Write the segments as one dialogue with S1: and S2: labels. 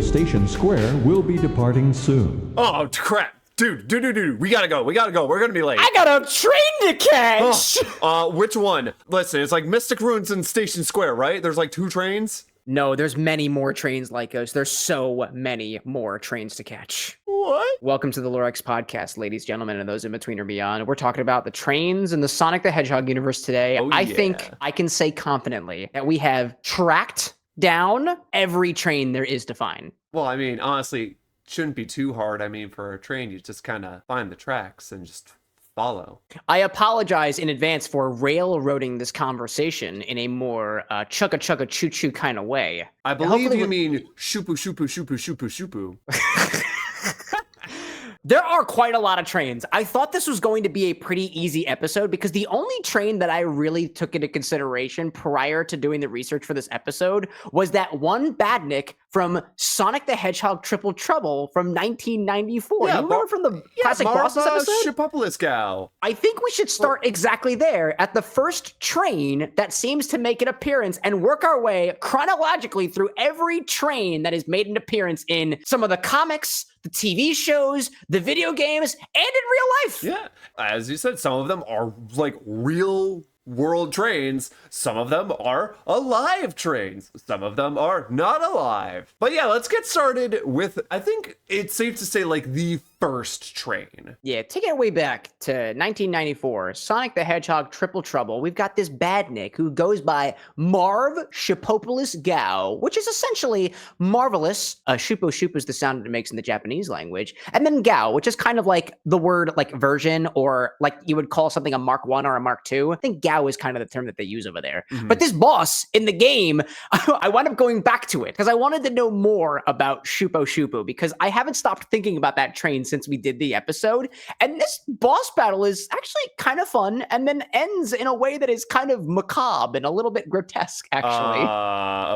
S1: Station Square will be departing soon.
S2: Oh, crap. Dude, we gotta go. We're gonna be late.
S3: I got a train to catch!
S2: Which one? Listen, it's like Mystic Ruins and Station Square, right? There's like 2 trains?
S3: No, there's many more trains like us. There's so many more trains to catch.
S2: What?
S3: Welcome to the LoreX podcast, ladies, gentlemen, and those in between or beyond. We're talking about the trains in the Sonic the Hedgehog universe today. I think I can say confidently that we have tracked down every train there is to find.
S2: Well, I mean, honestly, shouldn't be too hard. I mean, for a train, you just kind of find the tracks and just follow.
S3: I apologize in advance for railroading this conversation in a more chugga choo choo kind of way.
S2: I believe you mean shoo-poo.
S3: There are quite a lot of trains. I thought this was going to be a pretty easy episode because the only train that I really took into consideration prior to doing the research for this episode was that one badnik from Sonic the Hedgehog Triple Trouble from 1994.
S2: Yeah,
S3: you remember from the Classic Bosses episode?
S2: Shipopolis gal.
S3: I think we should start exactly there at the first train that seems to make an appearance and work our way chronologically through every train that has made an appearance in some of the comics, the TV shows, the video games, and in real life.
S2: Yeah, as you said, some of them are like real world trains. Some of them are alive trains. Some of them are not alive. But yeah, let's get started with, I think it's safe to say, like the first train.
S3: Yeah, take it way back to 1994, Sonic the Hedgehog Triple Trouble. We've got this badnik who goes by Marv Shipopolis Gao, which is essentially marvelous. Shupo Shupo is the sound it makes in the Japanese language. And then Gao, which is kind of like the word like version, or like you would call something a Mark 1 or a Mark 2. I think Gao is kind of the term that they use over there. Mm-hmm. But this boss in the game, I wound up going back to it because I wanted to know more about Shupo Shupo because I haven't stopped thinking about that train since we did the episode. And this boss battle is actually kind of fun and then ends in a way that is kind of macabre and a little bit grotesque, actually.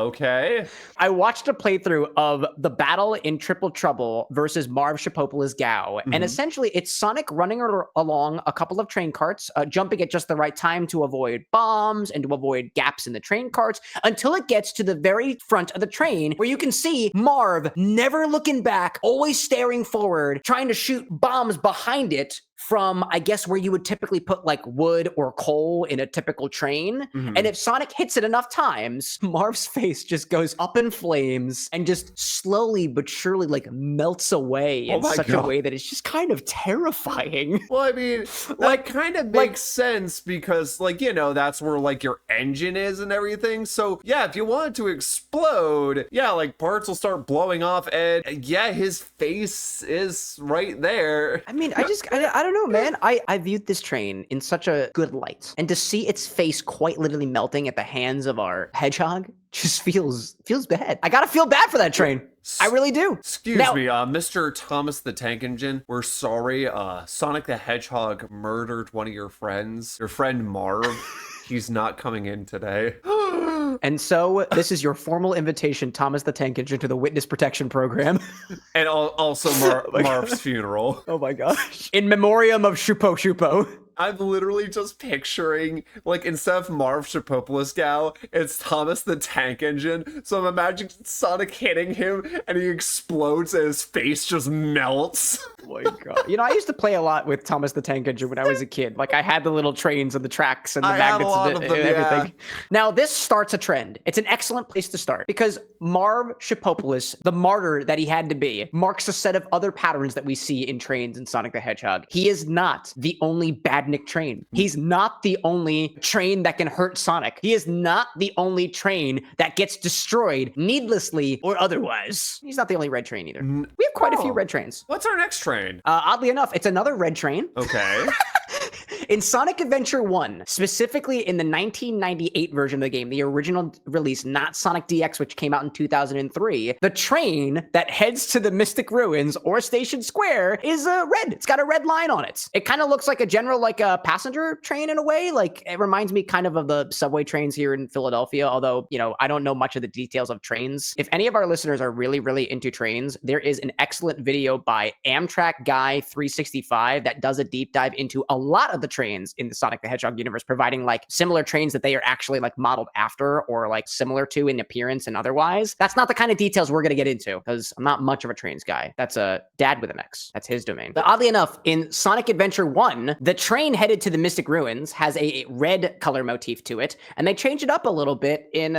S2: Okay.
S3: I watched a playthrough of the battle in Triple Trouble versus Marv Shipopolis Gao. Mm-hmm. And essentially it's Sonic running along a couple of train carts, jumping at just the right time to avoid bombs and to avoid gaps in the train carts until it gets to the very front of the train where you can see Marv never looking back, always staring forward, trying to shoot bombs behind it from, I guess, where you would typically put like wood or coal in a typical train. Mm-hmm. And if Sonic hits it enough times, Marv's face just goes up in flames and just slowly but surely like melts away in such a way that it's just kind of terrifying.
S2: Well, I mean, that kind of makes sense because, like, you know, that's where like your engine is and everything. So yeah, if you want it to explode, yeah, like parts will start blowing off and yeah, his face is right there.
S3: I mean, I don't know, man. I viewed this train in such a good light. And to see its face quite literally melting at the hands of our hedgehog just feels bad. I gotta feel bad for that train. I really do.
S2: Excuse me, Mr. Thomas the Tank Engine. We're sorry. Sonic the Hedgehog murdered one of your friends. Your friend Marv. He's not coming in today.
S3: And so this is your formal invitation, Thomas the Tank Engine, to the Witness Protection Program.
S2: And also Marv's funeral.
S3: Oh my gosh. In memoriam of Shupo Shupo.
S2: I'm literally just picturing, like, instead of Marv Shipopolis Gal, it's Thomas the Tank Engine. So I'm imagining Sonic hitting him and he explodes and his face just melts.
S3: Oh my god. You know, I used to play a lot with Thomas the Tank Engine when I was a kid. Like, I had the little trains and the tracks and the magnets and everything. Yeah. Now, this starts a trend. It's an excellent place to start because Marv Shipopolis, the martyr that he had to be, marks a set of other patterns that we see in trains in Sonic the Hedgehog. He is not the only badnik train. He's not the only train that can hurt Sonic. He is not the only train that gets destroyed needlessly or otherwise. He's not the only red train either. We have quite a few red trains.
S2: What's our next train?
S3: Oddly enough, it's another red train.
S2: Okay.
S3: In Sonic Adventure 1, specifically in the 1998 version of the game, the original release, not Sonic DX, which came out in 2003, the train that heads to the Mystic Ruins or Station Square is red. It's got a red line on it. It kind of looks like a general, like a passenger train in a way. Like, it reminds me kind of the subway trains here in Philadelphia, although, you know, I don't know much of the details of trains. If any of our listeners are really, really into trains, there is an excellent video by Amtrak Guy 365 that does a deep dive into a lot of the trains in the Sonic the Hedgehog universe, providing like similar trains that they are actually like modeled after or like similar to in appearance and otherwise. That's not the kind of details we're going to get into because I'm not much of a trains guy. That's a Dad with an X. That's his domain. But oddly enough, in Sonic Adventure 1, the train headed to the Mystic Ruins has a red color motif to it, and they changed it up a little bit in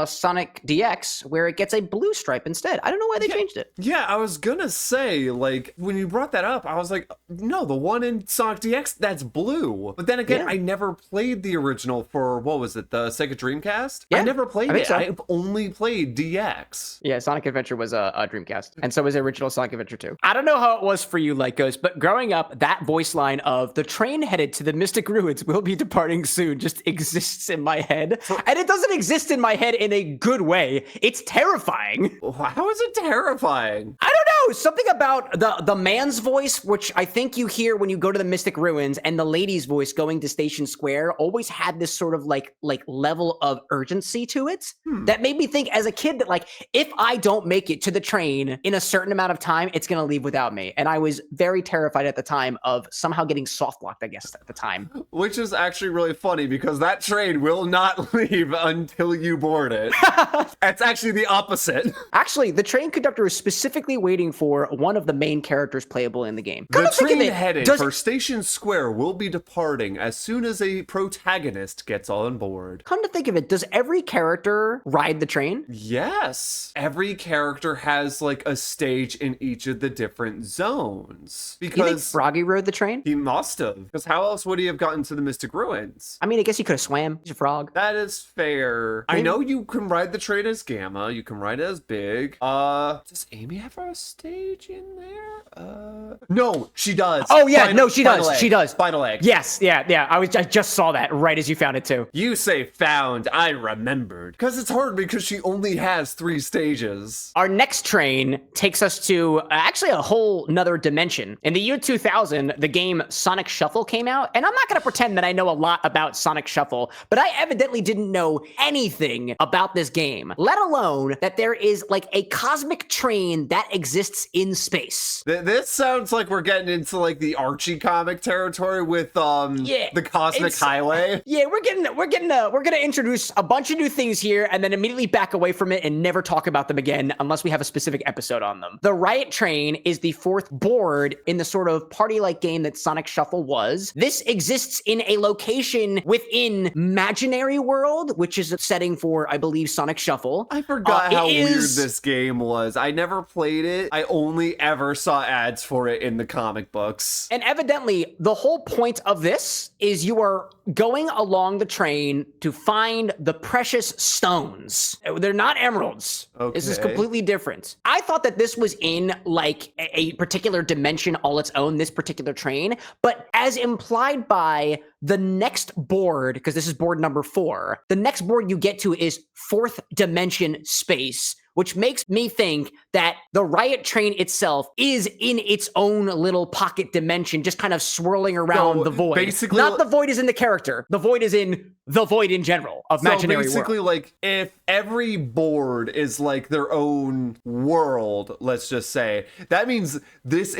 S3: Sonic DX where it gets a blue stripe instead. I don't know why they changed it.
S2: Yeah, I was gonna say, like, when you brought that up, I was like, no, the one in Sonic DX, that's blue. But then again, I never played the original for, what was it, the Sega Dreamcast?
S3: Yeah,
S2: I never played it.
S3: so.
S2: I've only played DX.
S3: Yeah, Sonic Adventure was a Dreamcast, and so was the original Sonic Adventure 2. I don't know how it was for you, Lycos, but growing up, that voice line of the train headed to the Mystic Ruins will be departing soon just exists in my head. And it doesn't exist in my head in a good way. It's terrifying.
S2: How is it terrifying?
S3: I don't know. Something about the man's voice, which I think you hear when you go to the Mystic Ruins, and the lady's voice going to Station Square always had this sort of like level of urgency to it that made me think as a kid that like, if I don't make it to the train in a certain amount of time, it's going to leave without me. And I was very terrified at the time of somehow getting soft locked, I guess, at the time.
S2: Which is actually really funny because that train will not leave until you board it. It's actually the opposite.
S3: Actually, the train conductor is specifically waiting for one of the main characters playable in the game.
S2: The train headed for Station Square will be departing as soon as a protagonist gets on board.
S3: Come to think of it, does every character ride the train?
S2: Yes. Every character has like a stage in each of the different zones.
S3: You think
S2: Because
S3: Froggy rode the train?
S2: he must have. Because how else would he have gotten to the Mystic Ruins?
S3: I mean, I guess he could have swam. He's a frog.
S2: That is fair. I know you can ride the train as Gamma. You can ride it as Big. Does Amy have a stage in there? No, she does.
S3: Oh yeah, no, she does.
S2: Final egg.
S3: She does.
S2: Final egg.
S3: Yes, yeah. I just saw that right as you found it too.
S2: You say found, I remembered. Because it's hard because she only has 3 stages.
S3: Our next train takes us to actually a whole nother dimension. In the year 2000, the game Sonic Shuffle came out, and I'm not going to pretend that I know a lot about Sonic Shuffle, but I evidently didn't know anything about this game, let alone that there is like a cosmic train that exists in space.
S2: This sounds like we're getting into like the Archie comic territory with the Cosmic Highway.
S3: Yeah, we're gonna introduce a bunch of new things here and then immediately back away from it and never talk about them again unless we have a specific episode on them. The Riot Train is the 4th board in the sort of party-like game that Sonic Shuffle was. This exists in a location within Imaginary World, which is a setting for, I believe, Sonic Shuffle.
S2: I forgot how weird this game was. I never played it. I only ever saw ads for it in the comic books.
S3: And evidently, the whole point of this is you are going along the train to find the precious stones. They're not emeralds.
S2: Okay.
S3: This is completely different. I thought that this was in like a particular dimension all its own, this particular train, but as implied by the next board, because this is board number 4, the next board you get to is 4th dimension space, which makes me think that the Riot Train itself is in its own little pocket dimension, just kind of swirling around the void.
S2: Basically,
S3: not the void is in the character. The void is in the void in general of Imaginary
S2: So basically,
S3: world.
S2: like, if every board is like their own world, let's just say, that means this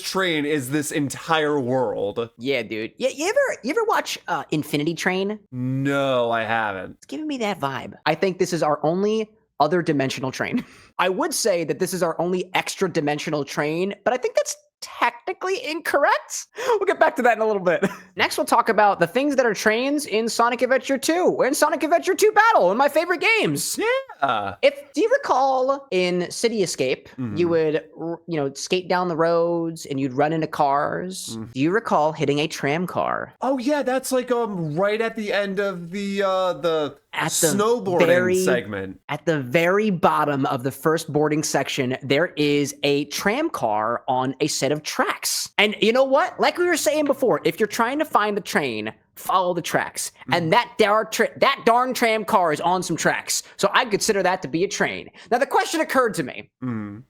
S2: train is this entire world.
S3: Yeah, dude. Yeah, you ever watch Infinity Train?
S2: No, I haven't.
S3: It's giving me that vibe. I think this is our only other dimensional train. I would say that this is our only extra dimensional train, but I think that's technically incorrect. We'll get back to that in a little bit. Next, we'll talk about the things that are trains in Sonic Adventure 2. We're in Sonic Adventure 2 Battle, one of my favorite games.
S2: Yeah.
S3: Do you recall in City Escape, you would, skate down the roads and you'd run into cars? Do you recall hitting a tram car?
S2: Oh yeah, that's like right at the end of the snowboarding
S3: very
S2: segment.
S3: At the very bottom of the first boarding section, there is a tram car on a set of tracks. And you know what? Like we were saying before, if you're trying to find the train, follow the tracks. And that darn tram car is on some tracks. So I consider that to be a train. Now, the question occurred to me.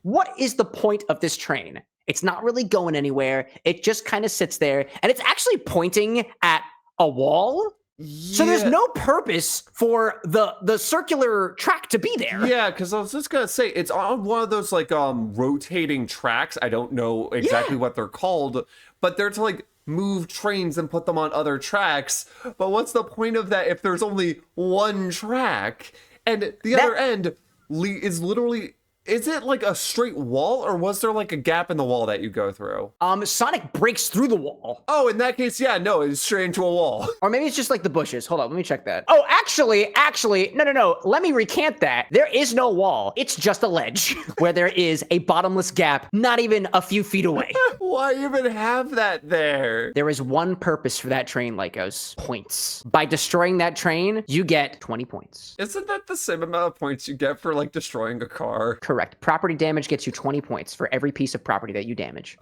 S3: What is the point of this train? It's not really going anywhere. It just kind of sits there. And it's actually pointing at a wall.
S2: Yeah.
S3: So there's no purpose for the circular track to be there.
S2: Yeah, because I was just gonna say it's on one of those like rotating tracks. I don't know exactly what they're called, but they're to like move trains and put them on other tracks. But what's the point of that if there's only one track? And the other end is literally... Is it like a straight wall, or was there like a gap in the wall that you go through?
S3: Sonic breaks through the wall.
S2: Oh, in that case, yeah, no, it's straight into a wall.
S3: Or maybe it's just like the bushes. Hold on, let me check that. Oh, actually, no. Let me recant that. There is no wall. It's just a ledge where there is a bottomless gap, not even a few feet away.
S2: Why even have that there?
S3: There is one purpose for that train, Lycos. Points. By destroying that train, you get 20 points.
S2: Isn't that the same amount of points you get for like destroying a car?
S3: Correct. Property damage gets you 20 points for every piece of property that you damage.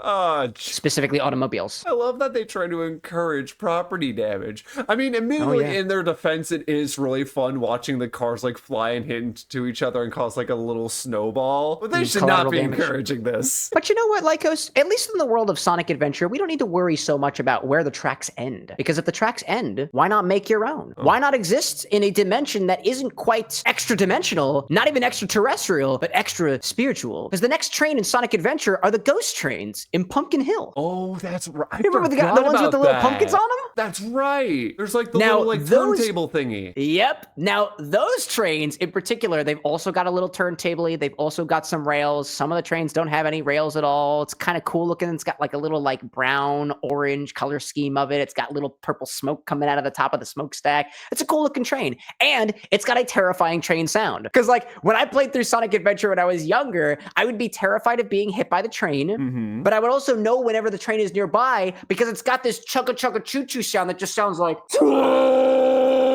S3: Specifically automobiles.
S2: I love that they try to encourage property damage. I mean, admittedly, in their defense, it is really fun watching the cars like fly and hit into each other and cause like a little snowball. But they should not be encouraging this.
S3: But you know what, Lycos? At least in the world of Sonic Adventure, we don't need to worry so much about where the tracks end. Because if the tracks end, why not make your own? Why not exist in a dimension that isn't quite extra dimensional, not even extraterrestrial, but extra spiritual? Because the next train in Sonic Adventure are the ghost trains in Pumpkin Hill.
S2: Oh, that's right.
S3: Remember the ones with the little pumpkins on them?
S2: That's right. There's like the little like turntable thingy.
S3: Yep. Now, those trains in particular, they've also got a little turntable-y. They've also got some rails. Some of the trains don't have any rails at all. It's kind of cool looking. It's got like a little like brown, orange color scheme of it. It's got little purple smoke coming out of the top of the smokestack. It's a cool looking train. And it's got a terrifying train sound. Because like when I played through Sonic Adventure when I was younger, I would be terrified of being hit by the train. But I would also know whenever the train is nearby because it's got this chugga chugga choo choo sound that just sounds like...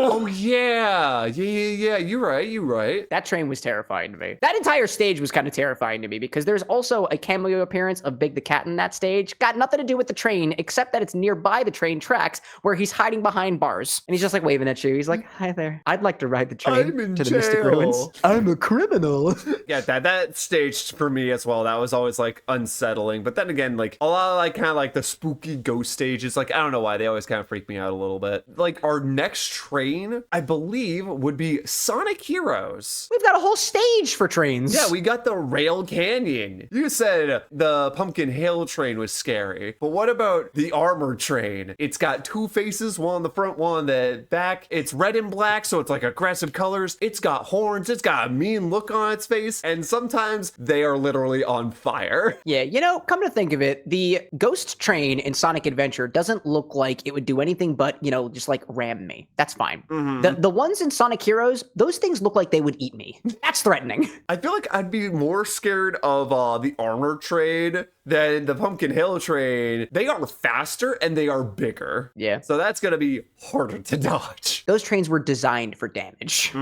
S2: Oh, yeah. You're right.
S3: That train was terrifying to me. That entire stage was kind of terrifying to me because there's also a cameo appearance of Big the Cat in that stage. Got nothing to do with the train, except that it's nearby the train tracks where he's hiding behind bars. And he's just like waving at you. He's like, hi there. I'd like to ride the train to the Mystic Ruins. I'm a criminal.
S2: Yeah, that stage for me as well, that was always like unsettling. But then again, like a lot of like kind of like the spooky ghost stages, like I don't know why they always kind of freak me out a little bit. Like our next train, I believe, would be Sonic Heroes.
S3: We've got a whole stage for trains.
S2: Yeah, we got the Rail Canyon. You said the Pumpkin Hill train was scary, but what about the armored train? It's got two faces, one on the front, one on the back. It's red and black, so it's like aggressive colors. It's got horns. It's got a mean look on its face, and sometimes they are literally on fire.
S3: Yeah, you know, come to think of it, the ghost train in Sonic Adventure doesn't look like it would do anything but, you know, just like ram me. That's fine. The ones in Sonic Heroes, those things look like they would eat me. That's threatening.
S2: I feel like I'd be more scared of the armored train than the Pumpkin Hill train. They are faster and they are bigger.
S3: Yeah.
S2: So that's going to be harder to dodge.
S3: Those trains were designed for damage.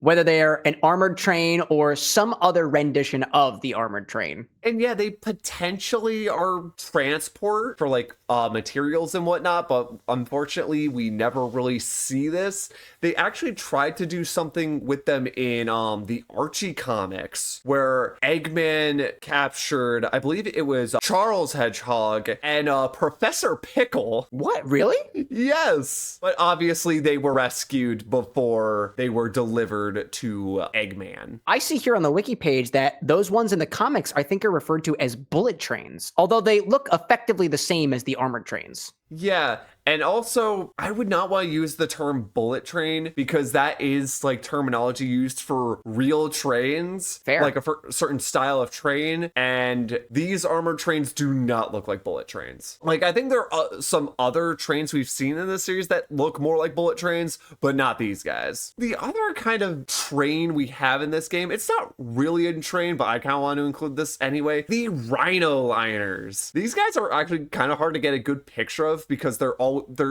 S3: Whether they're an armored train or some other rendition of the armored train.
S2: And yeah, they potentially are transport for like materials and whatnot, but unfortunately we never really see this. They actually tried to do something with them in the Archie comics where Eggman captured, I believe it was Charles Hedgehog and Professor Pickle.
S3: What, really?
S2: Yes. But obviously they were rescued before they were delivered to Eggman.
S3: I see here on the wiki page that those ones in the comics I think are referred to as bullet trains, although they look effectively the same as the armored trains.
S2: Yeah, and also, I would not want to use the term bullet train because that is like terminology used for real trains.
S3: Fair.
S2: Like a certain style of train, and these armored trains do not look like bullet trains. Like, I think there are some other trains we've seen in this series that look more like bullet trains, but not these guys. The other kind of train we have in this game, it's not really a train, but I kind of want to include this anyway. The Rhino Liners. These guys are actually kind of hard to get a good picture of because they're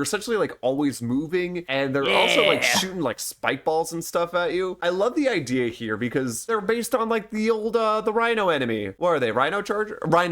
S2: essentially like always moving, and they're also like shooting like spike balls and stuff at you. I love the idea here because they're based on like the old the Rhino enemy. What are they? Rhino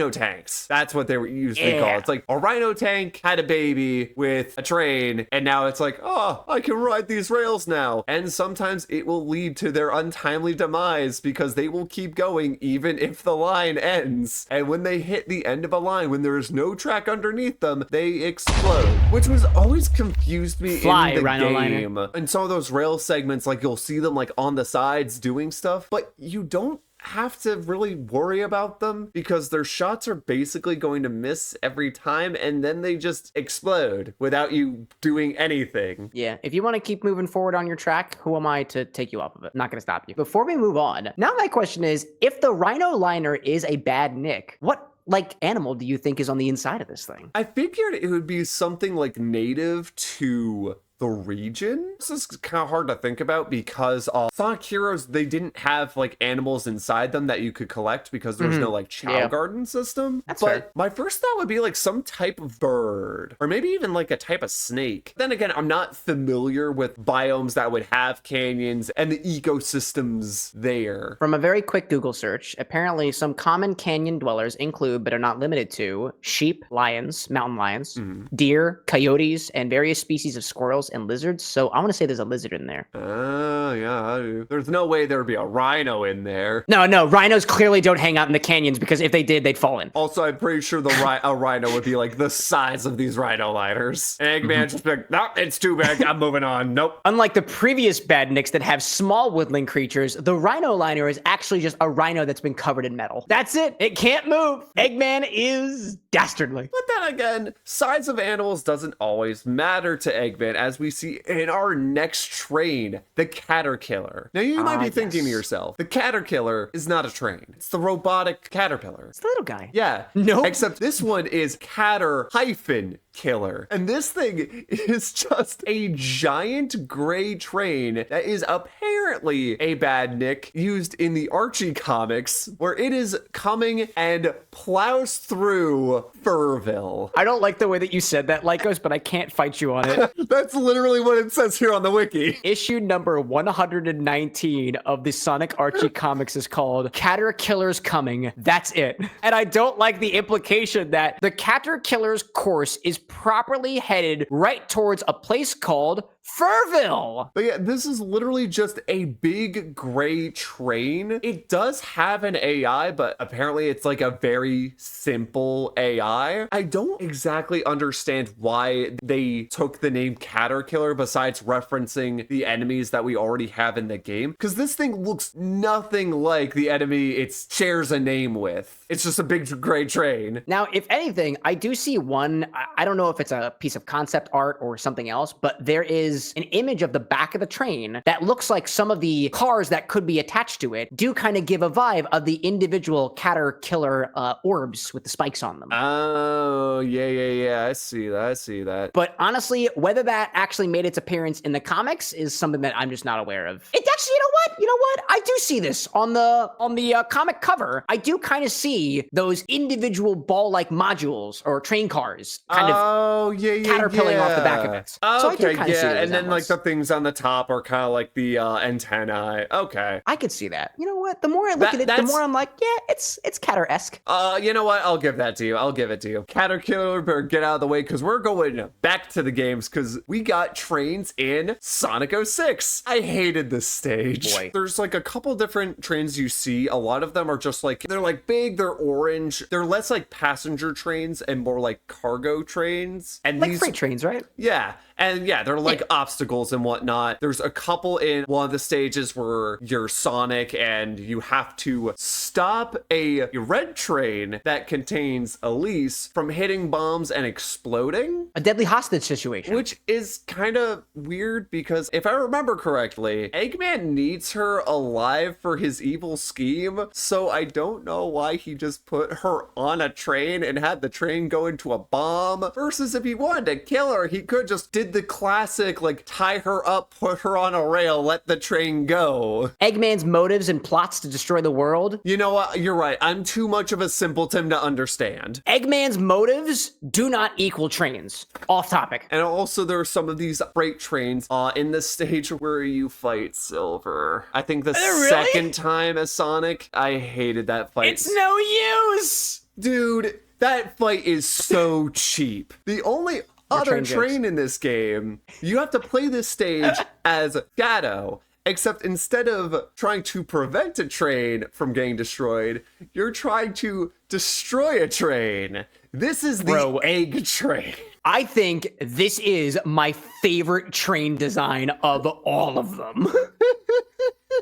S2: tanks. That's what they were usually called. It's like a Rhino tank had a baby with a train, and now it's like, oh, I can ride these rails now. And sometimes it will lead to their untimely demise because they will keep going even if the line ends. And when they hit the end of a line, when there is no track underneath them, they explode, which was always confused me in the
S3: Rhino
S2: game.
S3: Liner.
S2: In some of those rail segments, like you'll see them like on the sides doing stuff, but you don't have to really worry about them because their shots are basically going to miss every time, and then they just explode without you doing anything.
S3: Yeah, if you want to keep moving forward on your track, who am I to take you off of it? I'm not going to stop you. Before we move on, now my question is, if the Rhino Liner is a bad nick, what animal do you think is on the inside of this thing?
S2: I figured it would be something like native to the region. This is kind of hard to think about because Sonic Heroes, they didn't have like animals inside them that you could collect because there was no like chow garden system.
S3: That's
S2: but
S3: fair.
S2: my first thought would be like some type of bird or maybe even like a type of snake. Then again, I'm not familiar with biomes that would have canyons and the ecosystems there.
S3: From a very quick Google search, apparently some common canyon dwellers include, but are not limited to, sheep, lions, mountain lions, deer, coyotes, and various species of squirrels and lizards. So I want to say there's a lizard in there.
S2: Yeah. There's no way there would be a rhino in there.
S3: No, rhinos clearly don't hang out in the canyons because if they did, they'd fall in.
S2: Also, I'm pretty sure a rhino would be like the size of these rhino liners. And Eggman just be like, nope, it's too big. I'm moving on. Nope.
S3: Unlike the previous bad nicks that have small woodland creatures, the Rhino Liner is actually just a rhino that's been covered in metal. That's it. It can't move. Eggman is dastardly.
S2: But then again, size of animals doesn't always matter to Eggman, as we see in our next train, the Caterkiller. Now, you might be thinking to yourself, the Caterkiller is not a train. It's the robotic caterpillar.
S3: It's the little guy.
S2: Yeah.
S3: Nope.
S2: Except this one is Catter-Killer. And this thing is just a giant gray train that is apparently a bad nick used in the Archie comics, where it is coming and plows through Furville.
S3: I don't like the way that you said that, Lycos, but I can't fight you on it.
S2: That's literally what it says here on the wiki.
S3: Issue number 119 of the Sonic Archie comics is called Caterkiller's Coming. That's it. And I don't like the implication that the Caterkiller's course is properly headed right towards a place called Furville.
S2: But yeah, this is literally just a big gray train. It does have an AI, but apparently it's like a very simple AI. I don't exactly understand why they took the name Caterkiller besides referencing the enemies that we already have in the game, because this thing looks nothing like the enemy it shares a name with. It's just a big gray train.
S3: Now, if anything, I do see one, I don't know if it's a piece of concept art or something else, but there is an image of the back of the train that looks like some of the cars that could be attached to it do kind of give a vibe of the individual Caterkiller orbs with the spikes on them.
S2: Oh, yeah. I see that.
S3: But honestly, whether that actually made its appearance in the comics is something that I'm just not aware of. It actually, you know what? I do see this on the comic cover. I do kind of see those individual ball-like modules or train cars kind of caterpilling off the back of it. So I do kind of see it.
S2: And then like the things on the top are kind of like the antennae. Okay.
S3: I could see that. You know what? The more I look at it, the more I'm like, yeah, it's Catter-esque.
S2: You know what? I'll give that to you. I'll give it to you. Caterkiller, better get out of the way because we're going back to the games because we got trains in Sonic 06. I hated this stage.
S3: Boy.
S2: There's like a couple different trains you see. A lot of them are just like, they're like big, they're orange. They're less like passenger trains and more like cargo trains. And
S3: Like freight trains, right?
S2: Yeah. And yeah, they're like obstacles and whatnot. There's a couple in one of the stages where you're Sonic and you have to stop a red train that contains Elise from hitting bombs and exploding.
S3: A deadly hostage situation.
S2: Which is kind of weird because if I remember correctly, Eggman needs her alive for his evil scheme. So I don't know why he just put her on a train and had the train go into a bomb. Versus if he wanted to kill her, he could just did the classic, like, tie her up, put her on a rail, let the train go.
S3: Eggman's motives and plots to destroy the world.
S2: You know what? You're right. I'm too much of a simpleton to understand.
S3: Eggman's motives do not equal trains. Off topic.
S2: And also there are some of these freight trains in the stage where you fight Silver. I think the second time as Sonic, I hated that fight.
S3: It's no use!
S2: Dude, that fight is so cheap. The only other train in this game, you have to play this stage as Shadow, except instead of trying to prevent a train from getting destroyed, you're trying to destroy a train. This is the egg train.
S3: I think this is my favorite train design of all of them.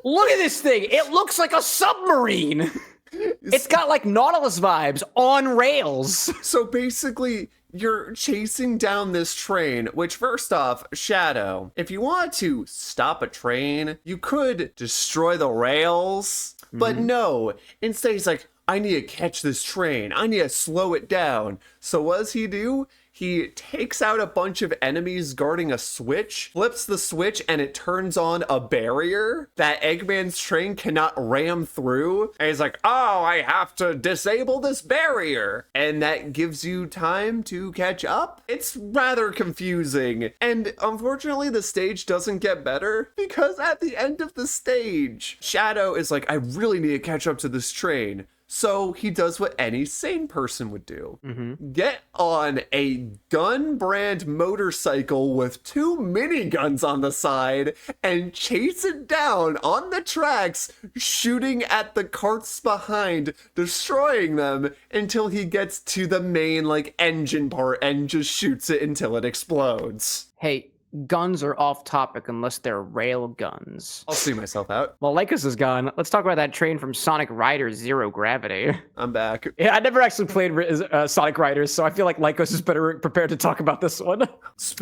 S3: Look at this thing. It looks like a submarine. It's got like Nautilus vibes on rails.
S2: So basically, you're chasing down this train, which first off, Shadow, if you want to stop a train, you could destroy the rails, but no. Instead, he's like, I need to catch this train. I need to slow it down. So what does he do? He takes out a bunch of enemies guarding a switch, flips the switch, and it turns on a barrier that Eggman's train cannot ram through. And he's like, oh, I have to disable this barrier. And that gives you time to catch up. It's rather confusing. And unfortunately, the stage doesn't get better because at the end of the stage, Shadow is like, I really need to catch up to this train. So he does what any sane person would do. Get on a gun brand motorcycle with 2 miniguns on the side and chase it down on the tracks, shooting at the carts behind, destroying them until he gets to the main like engine part and just shoots it until it explodes.
S3: Hey, guns are off topic unless they're rail guns.
S2: I'll see myself out.
S3: Well, Lycos is gone. Let's talk about that train from Sonic Riders Zero Gravity.
S2: I'm back.
S3: Yeah, I never actually played Sonic Riders, so I feel like Lycos is better prepared to talk about this one.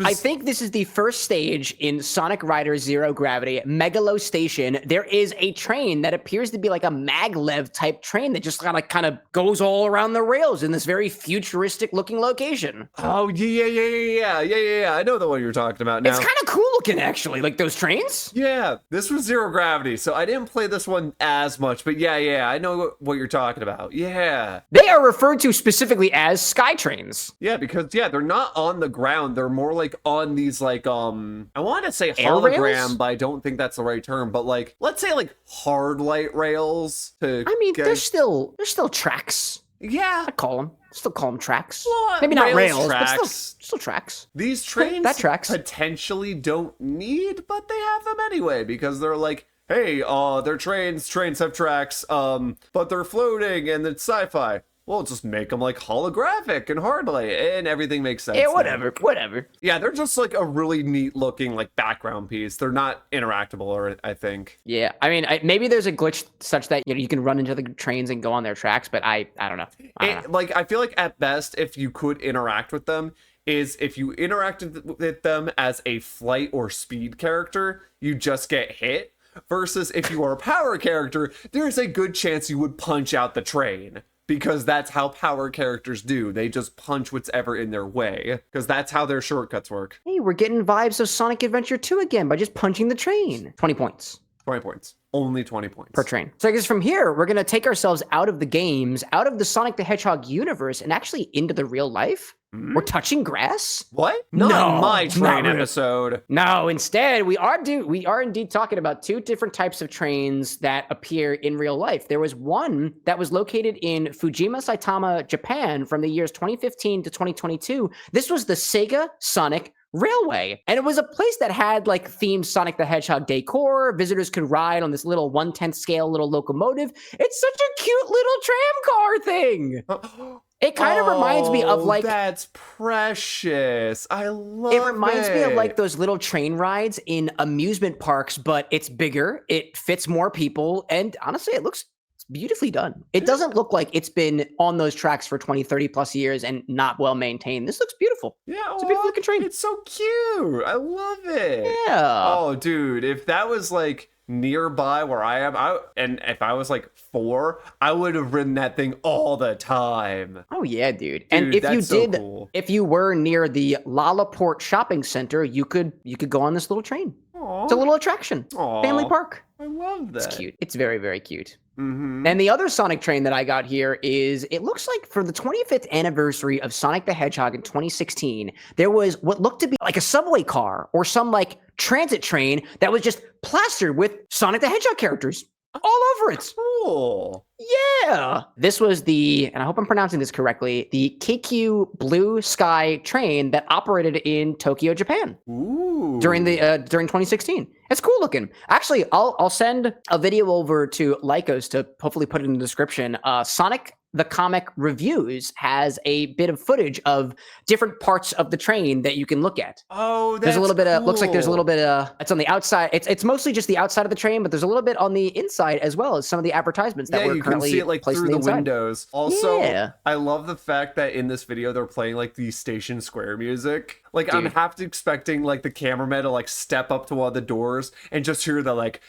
S3: I think this is the first stage in Sonic Riders Zero Gravity, Megalo Station. There is a train that appears to be like a maglev type train that just kind of goes all around the rails in this very futuristic looking location.
S2: Oh, yeah. I know the one you're talking about now.
S3: It's kind of cool looking, actually, like those trains.
S2: Yeah, this was Zero Gravity, so I didn't play this one as much, but yeah, I know what you're talking about. Yeah.
S3: They are referred to specifically as sky trains.
S2: Yeah, because they're not on the ground. They're more like on these like I want to say
S3: Air
S2: hologram,
S3: rails?
S2: but I don't think that's the right term. But like, let's say like hard light rails.
S3: I mean, they're still tracks.
S2: Yeah.
S3: I call them. Still call them tracks.
S2: Well,
S3: maybe not rails,
S2: tracks.
S3: but still tracks.
S2: These trains
S3: that tracks.
S2: potentially don't need, but they have them anyway because they're like, hey, they're trains have tracks, but they're floating and it's sci-fi. Well, just make them like holographic and hard light and everything makes sense.
S3: Yeah, whatever.
S2: Yeah, they're just like a really neat looking like background piece. They're not interactable, or I think.
S3: Yeah, I mean, maybe there's a glitch such that you can run into the trains and go on their tracks, but I don't know.
S2: Like, I feel like at best, if you could interact with them, is if you interacted with them as a flight or speed character, you just get hit. Versus if you are a power character, there's a good chance you would punch out the train. Because that's how power characters do. They just punch whatever in their way. Because that's how their shortcuts work.
S3: Hey, we're getting vibes of Sonic Adventure 2 again by just punching the train. 20 points.
S2: 20 points. Only 20 points.
S3: Per train. So I guess from here, we're going to take ourselves out of the games, out of the Sonic the Hedgehog universe, and actually into the real life. We're touching grass?
S2: What? Not in my train episode.
S3: No, instead, we are indeed talking about 2 different types of trains that appear in real life. There was one that was located in Fujima, Saitama, Japan from the years 2015 to 2022. This was the Sega Sonic Railway. And it was a place that had like themed Sonic the Hedgehog decor. Visitors could ride on this little 1/10 scale little locomotive. It's such a cute little tram car thing. It kind of reminds me of like...
S2: That's precious. I love it.
S3: It reminds me of like those little train rides in amusement parks, but it's bigger, it fits more people, and honestly, it looks beautifully done. It doesn't look like it's been on those tracks for 20, 30 plus years and not well maintained. This looks beautiful.
S2: Yeah,
S3: it's a beautiful looking train.
S2: It's so cute. I love it.
S3: Yeah.
S2: Oh, dude, if that was like nearby where I am, and if I was like 4, I would have ridden that thing all the time.
S3: Oh yeah, dude. And if you did, cool. If you were near the Lalaport shopping center, you could go on this little train. Aww. It's a little attraction.
S2: Aww.
S3: Family park.
S2: I love that.
S3: It's cute. It's very, very cute.
S2: Mm-hmm.
S3: And the other Sonic train that I got here is, it looks like for the 25th anniversary of Sonic the Hedgehog in 2016, there was what looked to be like a subway car or some like transit train that was just plastered with Sonic the Hedgehog characters all over it.
S2: Cool.
S3: Yeah. This was and I hope I'm pronouncing this correctly, the KQ Blue Sky train that operated in Tokyo, Japan.
S2: Ooh.
S3: During 2016. It's cool looking. Actually, I'll send a video over to Lycos to hopefully put it in the description. Sonic the comic reviews has a bit of footage of different parts of the train that you can look at.
S2: Oh, that's
S3: There's a little bit of,
S2: cool.
S3: looks like there's a little bit of, it's on the outside. It's mostly just the outside of the train, but there's a little bit on the inside as well as some of the advertisements that were
S2: you can
S3: currently
S2: see it like
S3: placed
S2: through
S3: on
S2: the
S3: inside.
S2: windows. Also,
S3: Yeah.
S2: I love the fact that in this video they're playing like the Station Square music. Like I'm
S3: Dude.
S2: half expecting like the cameraman to like step up to one of the doors and just hear the like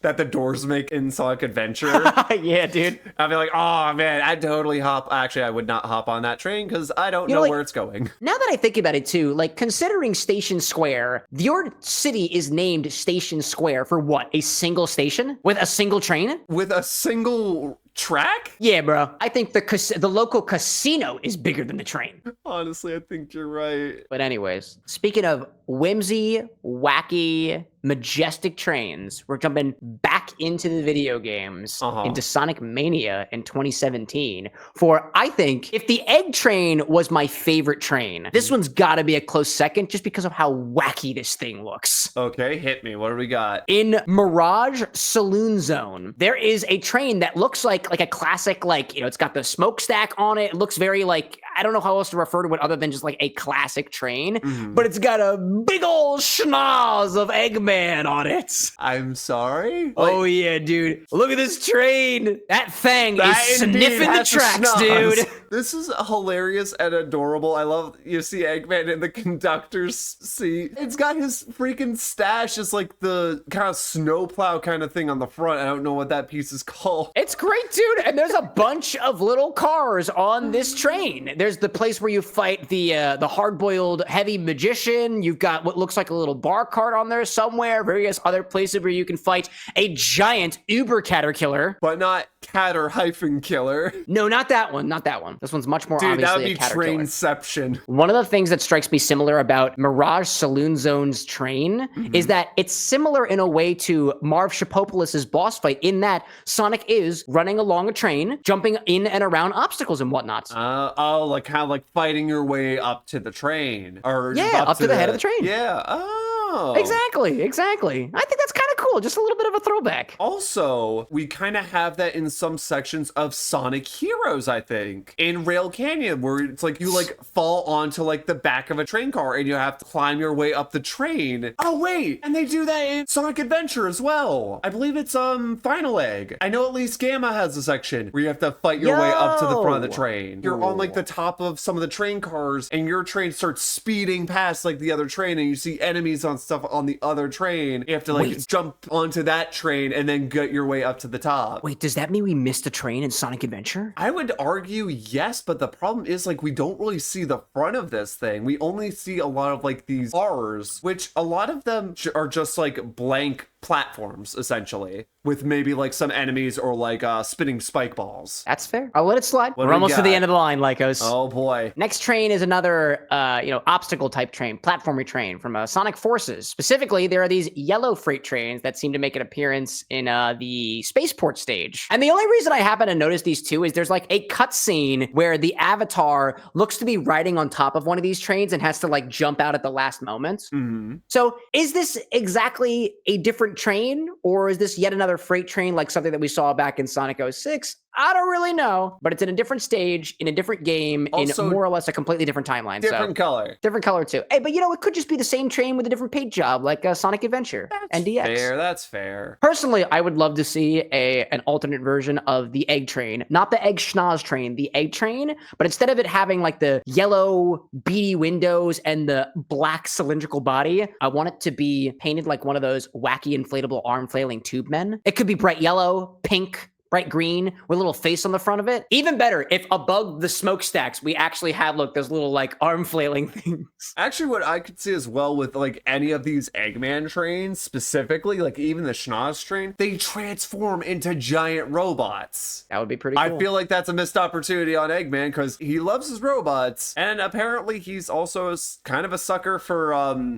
S2: that the doors make in Sonic Adventure.
S3: Yeah, dude.
S2: I'd be like, oh man, I'd totally hop. Actually, I would not hop on that train because I don't know
S3: like,
S2: where it's going.
S3: Now that I think about it too, like considering Station Square, your city is named Station Square for what? A single station with a single train?
S2: With a single track?
S3: Yeah, bro. I think the local casino is bigger than the train.
S2: Honestly, I think you're right.
S3: But anyways, speaking of whimsy, wacky, majestic trains, we're jumping back into the video games, into Sonic Mania in 2017. For, I think, if the egg train was my favorite train, this one's gotta be a close second just because of how wacky this thing looks.
S2: Okay, hit me. What do we got?
S3: In Mirage Saloon Zone, there is a train that looks like a classic, like, you know, it's got the smokestack on it. It looks very like, I don't know how else to refer to it other than just like a classic train, but it's got a big old schnoz of Eggman on it.
S2: I'm sorry?
S3: Oh yeah, dude. Look at this train. That thing is sniffing the tracks, dude.
S2: This is hilarious and adorable. I love, you see Eggman in the conductor's seat. It's got his freaking stash as like the kind of snowplow kind of thing on the front. I don't know what that piece is called.
S3: It's great, dude. And there's a bunch of little cars on this train. There's the place where you fight the hard-boiled heavy magician. You've got what looks like a little bar cart on there somewhere. Various other places where you can fight a giant Uber caterpillar.
S2: But not Catter-Killer.
S3: No, not that one. Not that one. This one's much more
S2: Dude, that would
S3: obviously
S2: be
S3: a caterpillar.
S2: Trainception.
S3: One of the things that strikes me similar about Mirage Saloon Zone's train is that it's similar in a way to Marv Shapopoulos' boss fight in that Sonic is running along a train, jumping in and around obstacles and whatnot.
S2: Like kind of like fighting your way up to the train. Or
S3: Yeah, up to the head of the train.
S2: Yeah,
S3: Exactly. I think that's kind of cool. Just a little bit of a throwback.
S2: Also, we kind of have that in some sections of Sonic Heroes, I think. In Rail Canyon, where it's like you like fall onto like the back of a train car and you have to climb your way up the train. Oh wait, and they do that in Sonic Adventure as well. I believe it's Final Egg. I know at least Gamma has a section where you have to fight your way up to the front of the train. You're on like the top of some of the train cars and your train starts speeding past like the other train and you see enemies on stuff on the other train. You have to like jump onto that train and then get your way up to the top.
S3: Wait, does that mean we missed a train in Sonic Adventure?
S2: I would argue yes, but the problem is like we don't really see the front of this thing. We only see a lot of like these bars, which a lot of them are just like blank platforms essentially, with maybe like some enemies or like spinning spike balls.
S3: That's fair. I'll let it slide.
S2: What do
S3: We're
S2: we
S3: almost to the
S2: got?
S3: end of the line, Lycos.
S2: Oh boy.
S3: Next train is another, obstacle type train, platformy train from Sonic Forces. Specifically, there are these yellow freight trains that seem to make an appearance in the spaceport stage. And the only reason I happen to notice these two is there's like a cutscene where the avatar looks to be riding on top of one of these trains and has to like jump out at the last moment. So is this exactly a different train, or is this yet another freight train like something that we saw back in Sonic 06? I don't really know, but it's in a different stage, in a different game,
S2: Also,
S3: in more or less a completely different timeline.
S2: Different color.
S3: Different color too. Hey, but it could just be the same train with a different paint job, like Sonic Adventure and DX.
S2: That's fair.
S3: Personally, I would love to see an alternate version of the egg train, not the egg schnoz train, the egg train, but instead of it having like the yellow beady windows and the black cylindrical body, I want it to be painted like one of those wacky inflatable arm flailing tube men. It could be bright yellow, pink, bright green with a little face on the front of it. Even better, if above the smokestacks, we actually have, look, those little like arm flailing things.
S2: Actually, what I could see as well with like any of these Eggman trains specifically, like even the Schnoz train, they transform into giant robots.
S3: That would be pretty cool.
S2: I feel like that's a missed opportunity on Eggman because he loves his robots. And apparently he's also kind of a sucker for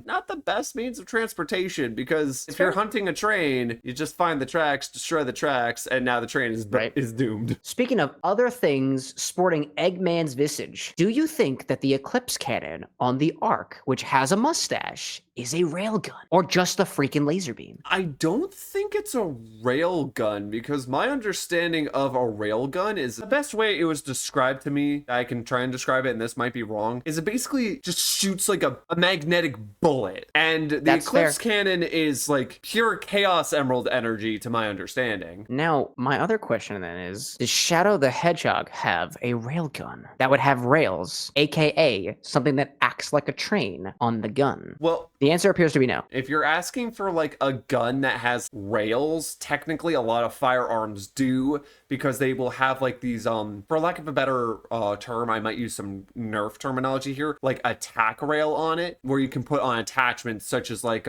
S2: not the best means of transportation, because if you're hunting a train, you just find the tracks, destroy the tracks, and now the train train is
S3: Right.
S2: is doomed.
S3: Speaking of other things sporting Eggman's visage, do you think that the Eclipse cannon on the Ark, which has a mustache, is a railgun or just a freaking laser beam?
S2: I don't think it's a rail gun because my understanding of a rail gun is the best way it was described to me. I can try and describe it, and this might be wrong. Is it basically just shoots like a magnetic bullet, and the
S3: That's
S2: Eclipse
S3: fair.
S2: cannon is like pure Chaos Emerald energy, to my understanding.
S3: Now, my other question then is, does Shadow the Hedgehog have a railgun that would have rails, aka something that acts like a train on the gun?
S2: Well,
S3: The answer appears to be no.
S2: if you're asking for like a gun that has rails, technically a lot of firearms do, because they will have like these for lack of a better term, I might use some Nerf terminology here, like attack rail on it, where you can put on attachments such as like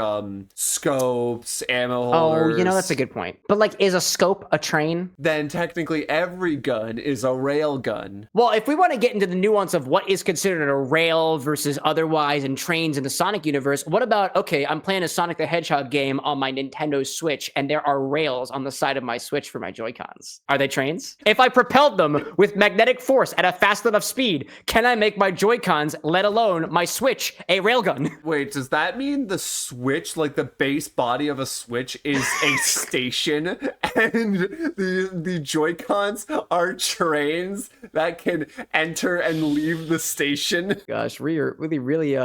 S2: scopes, ammo holders.
S3: Oh, you know, that's a good point. But like, is a scope a train?
S2: Then technically every gun is a rail gun.
S3: Well, if we want to get into the nuance of what is considered a rail versus otherwise and trains in the Sonic universe, what about, okay, I'm playing a Sonic the Hedgehog game on my Nintendo Switch and there are rails on the side of my Switch for my Joy-Cons. Are they trains? If I propelled them with magnetic force at a fast enough speed, can I make my Joy-Cons, let alone my Switch, a railgun?
S2: Wait, does that mean the Switch, like the base body of a Switch, is a station, and the Joy-Cons are trains that can enter and leave the station?
S3: Gosh, we're really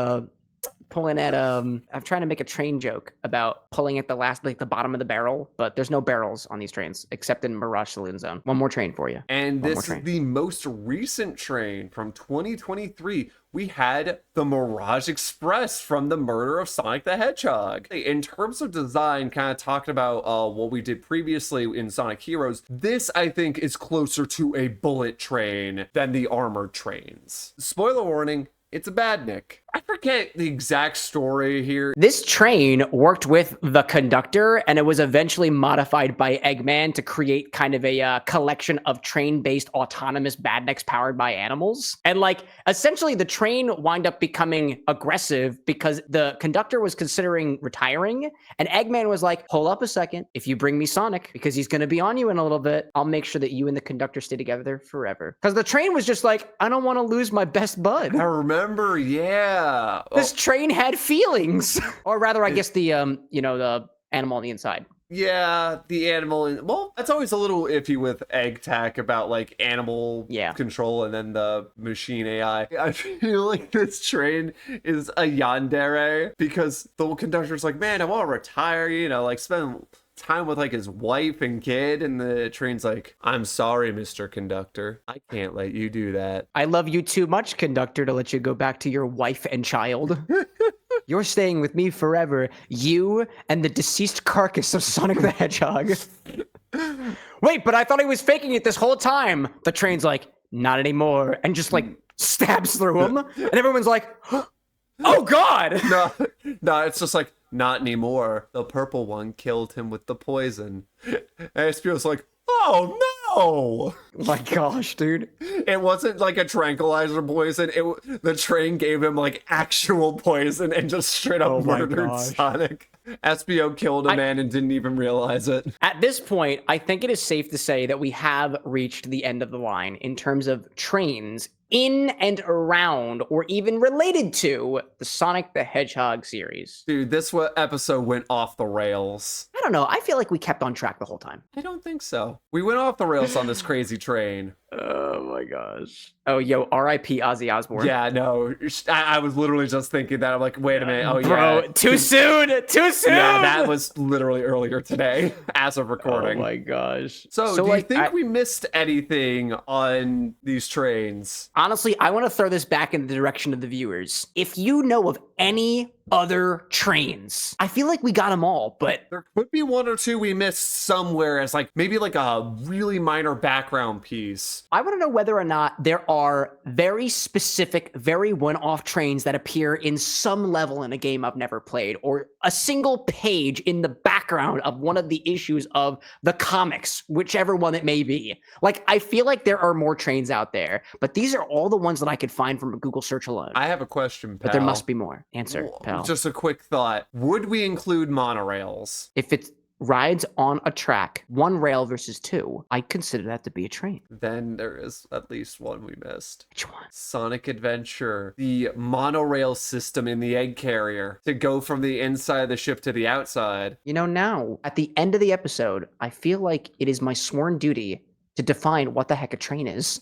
S3: pulling at I'm trying to make a train joke about pulling at the last, like the bottom of the barrel, but there's no barrels on these trains except in Mirage Saloon Zone. One more train for you.
S2: And
S3: One more
S2: this is
S3: train.
S2: the most recent train from 2023. We had the Mirage Express from the murder of Sonic the Hedgehog. In terms of design, kind of talking about what we did previously in Sonic Heroes, this I think is closer to a bullet train than the armored trains. Spoiler warning, it's a badnik. I forget the exact story here.
S3: This train worked with the conductor, and it was eventually modified by Eggman to create kind of a collection of train-based autonomous badniks powered by animals. And like, essentially the train wound up becoming aggressive because the conductor was considering retiring, and Eggman was like, hold up a second, if you bring me Sonic, because he's gonna be on you in a little bit, I'll make sure that you and the conductor stay together forever. Because the train was just like, I don't want to lose my best bud.
S2: I remember, yeah.
S3: This train had feelings. Or rather, I guess the the animal on the inside.
S2: Yeah, the animal. Well, that's always a little iffy with Egg Tech about like animal control and then the machine AI. I feel like this train is a yandere because the conductor's like, man, I want to retire, like spend time with like his wife and kid, and the train's like, I'm sorry, Mr. Conductor, I can't let you do that.
S3: I love you too much, conductor, to let you go back to your wife and child. You're staying with me forever, you and the deceased carcass of Sonic the Hedgehog. Wait, but I thought he was faking it this whole time. The train's like, not anymore, and just like stabs through him, and everyone's like, oh god.
S2: No, it's just like, not anymore. The purple one killed him with the poison. And SPO's like, oh no!
S3: My gosh, dude.
S2: It wasn't like a tranquilizer poison. The train gave him like actual poison and just straight up murdered Sonic. SPO killed a man and didn't even realize it.
S3: At this point, I think it is safe to say that we have reached the end of the line in terms of trains in and around or even related to the Sonic the Hedgehog series.
S2: Dude, this episode went off the rails.
S3: I don't know. I feel like we kept on track the whole time.
S2: I don't think so. We went off the rails on this crazy train.
S3: Oh my gosh. Oh, yo, R.I.P. Ozzy Osbourne.
S2: Yeah, no. I was literally just thinking that. I'm like, wait a minute. Oh,
S3: Bro,
S2: yeah.
S3: too soon. Too soon.
S2: Yeah, that was literally earlier today as of recording.
S3: Oh my gosh.
S2: So do you think we missed anything on these trains?
S3: Honestly, I want to throw this back in the direction of the viewers. If you know of any other trains, I feel like we got them all, but
S2: there could be one or two we missed somewhere as like maybe like a really minor background piece.
S3: I want to know whether or not there are very specific, very one-off trains that appear in some level in a game I've never played, or a single page in the background of one of the issues of the comics, whichever one it may be. Like, I feel like there are more trains out there, but these are all the ones that I could find from a Google search alone.
S2: I have a question, pal.
S3: But there must be more. Answer, pal.
S2: Just a quick thought. Would we include monorails?
S3: If it's rides on a track, one rail versus two, I consider that to be a train.
S2: Then there is at least one we missed.
S3: Which one?
S2: Sonic Adventure, the monorail system in the egg carrier to go from the inside of the ship to the outside.
S3: You know, now, at the end of the episode, I feel like it is my sworn duty to define what the heck a train is.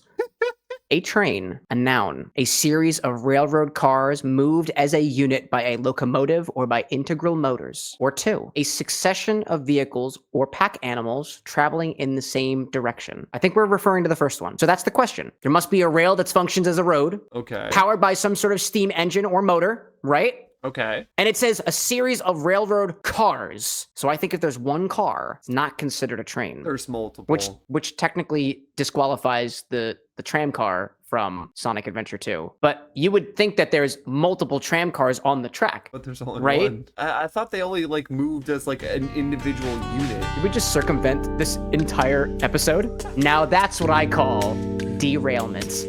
S3: A train, a noun, a series of railroad cars moved as a unit by a locomotive or by integral motors. Or two, a succession of vehicles or pack animals traveling in the same direction. I think we're referring to the first one. So that's the question. There must be a rail that functions as a road,
S2: Okay.
S3: powered by some sort of steam engine or motor, right?
S2: Okay.
S3: And it says a series of railroad cars. So I think if there's one car, it's not considered a train.
S2: There's multiple.
S3: Which technically disqualifies the tram car from Sonic Adventure 2. But you would think that there's multiple tram cars on the track.
S2: But there's only
S3: right?
S2: one. I thought they only like moved as like an individual unit.
S3: Did we just circumvent this entire episode? Now that's what I call derailment.